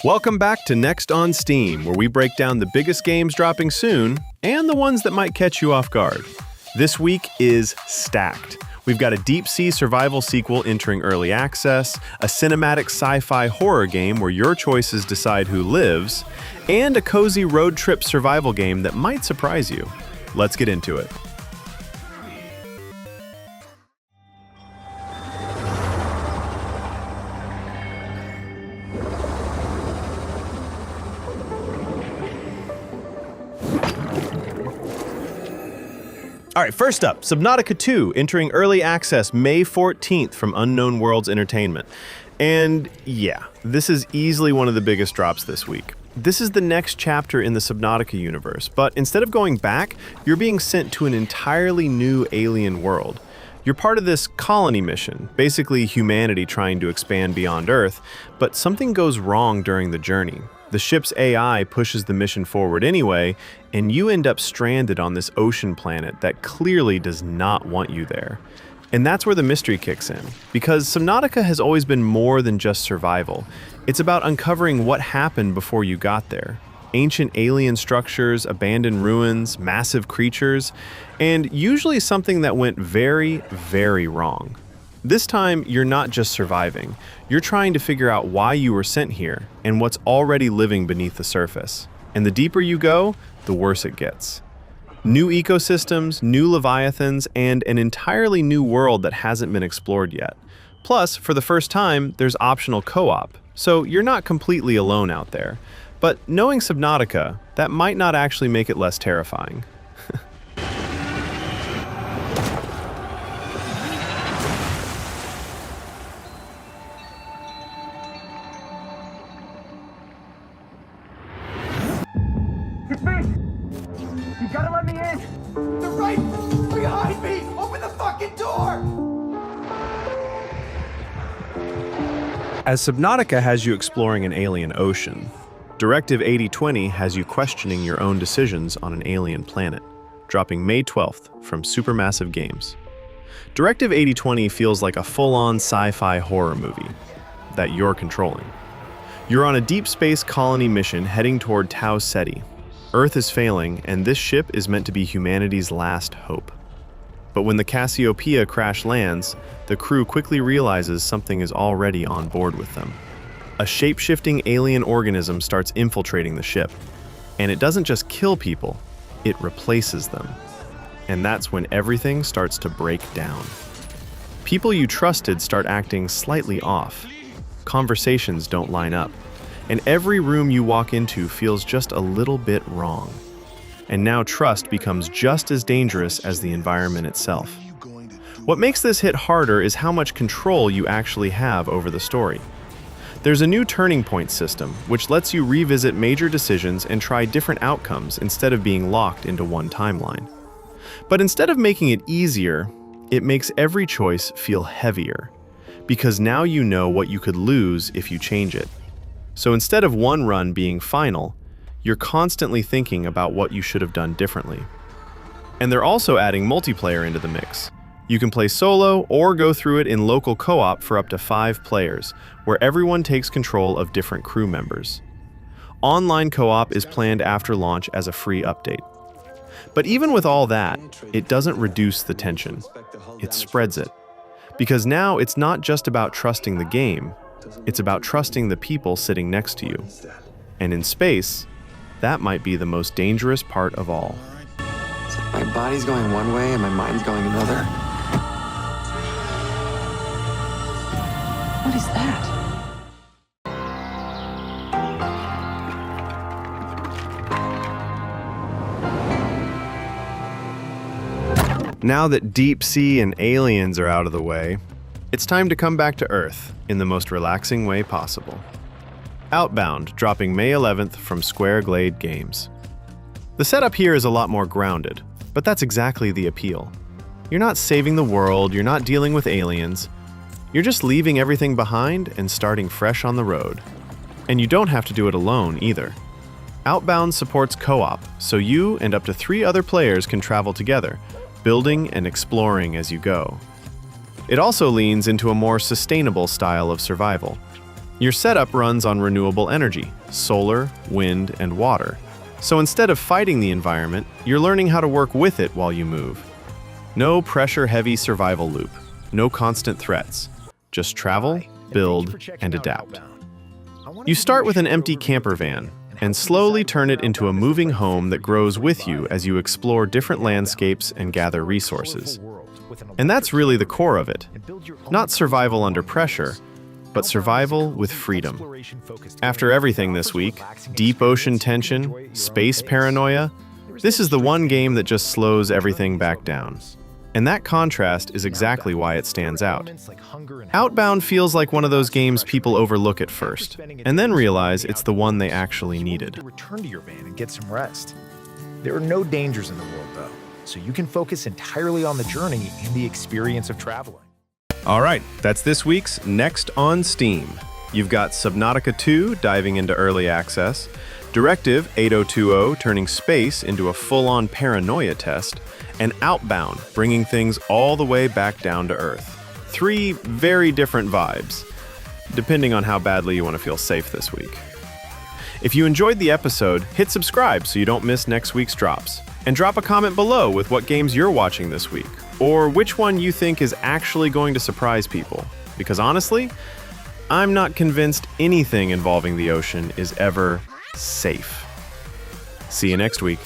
Welcome back to Next on Steam, where we break down the biggest games dropping soon and the ones that might catch you off guard. This week is stacked. We've got a deep-sea survival sequel entering early access, a cinematic sci-fi horror game where your choices decide who lives, and a cozy road trip survival game that might surprise you. Let's get into it. All right, first up, Subnautica 2 entering early access May 14th from Unknown Worlds Entertainment. And yeah, this is easily one of the biggest drops this week. This is the next chapter in the Subnautica universe, but instead of going back, you're being sent to an entirely new alien world. You're part of this colony mission, basically humanity trying to expand beyond Earth, but something goes wrong during the journey. The ship's AI pushes the mission forward anyway, and you end up stranded on this ocean planet that clearly does not want you there. And that's where the mystery kicks in, because Subnautica has always been more than just survival. It's about uncovering what happened before you got there. Ancient alien structures, abandoned ruins, massive creatures, and usually something that went very, very wrong. This time, you're not just surviving. You're trying to figure out why you were sent here and what's already living beneath the surface. And the deeper you go, the worse it gets. New ecosystems, new leviathans, and an entirely new world that hasn't been explored yet. Plus, for the first time, there's optional co-op, so you're not completely alone out there. But knowing Subnautica, that might not actually make it less terrifying. It's me! You gotta let me in! They're right behind me! Open the fucking door! As Subnautica has you exploring an alien ocean, Directive 8020 has you questioning your own decisions on an alien planet, dropping May 12th from Supermassive Games. Directive 8020 feels like a full-on sci-fi horror movie that you're controlling. You're on a deep space colony mission heading toward Tau Ceti. Earth is failing, and this ship is meant to be humanity's last hope. But when the Cassiopeia crash lands, the crew quickly realizes something is already on board with them. A shape-shifting alien organism starts infiltrating the ship, and it doesn't just kill people, it replaces them. And that's when everything starts to break down. People you trusted start acting slightly off. Conversations don't line up. And every room you walk into feels just a little bit wrong. And now trust becomes just as dangerous as the environment itself. What makes this hit harder is how much control you actually have over the story. There's a new turning point system, which lets you revisit major decisions and try different outcomes instead of being locked into one timeline. But instead of making it easier, it makes every choice feel heavier, because now you know what you could lose if you change it. So instead of one run being final, you're constantly thinking about what you should have done differently. And they're also adding multiplayer into the mix. You can play solo or go through it in local co-op for up to 5 players, where everyone takes control of different crew members. Online co-op is planned after launch as a free update. But even with all that, it doesn't reduce the tension. It spreads it. Because now it's not just about trusting the game, it's about trusting the people sitting next to you. And in space, that might be the most dangerous part of all. It's like my body's going one way and my mind's going another. What is that? Now that deep sea and aliens are out of the way, it's time to come back to Earth in the most relaxing way possible. Outbound, dropping May 11th from Square Glade Games. The setup here is a lot more grounded, but that's exactly the appeal. You're not saving the world, you're not dealing with aliens. You're just leaving everything behind and starting fresh on the road. And you don't have to do it alone either. Outbound supports co-op, so you and up to 3 other players can travel together, building and exploring as you go. It also leans into a more sustainable style of survival. Your setup runs on renewable energy, solar, wind, and water. So instead of fighting the environment, you're learning how to work with it while you move. No pressure-heavy survival loop, no constant threats. Just travel, build, and adapt. You start with an empty camper van and slowly turn it into a moving home that grows with you as you explore different landscapes and gather resources. And that's really the core of it. Not survival under pressure, but survival with freedom. After everything this week, deep ocean tension, space paranoia, this is the one game that just slows everything back down. And that contrast is exactly why it stands out. Outbound feels like one of those games people overlook at first, and then realize it's the one they actually needed. Return to your van and get some rest. There are no dangers in the world, though, so you can focus entirely on the journey and the experience of traveling. All right, that's this week's Next on Steam. You've got Subnautica 2 diving into early access, Directive 8020 turning space into a full-on paranoia test, and Outbound bringing things all the way back down to Earth. 3 very different vibes, depending on how badly you want to feel safe this week. If you enjoyed the episode, hit subscribe so you don't miss next week's drops. And drop a comment below with what games you're watching this week, or which one you think is actually going to surprise people. Because honestly, I'm not convinced anything involving the ocean is ever safe. See you next week.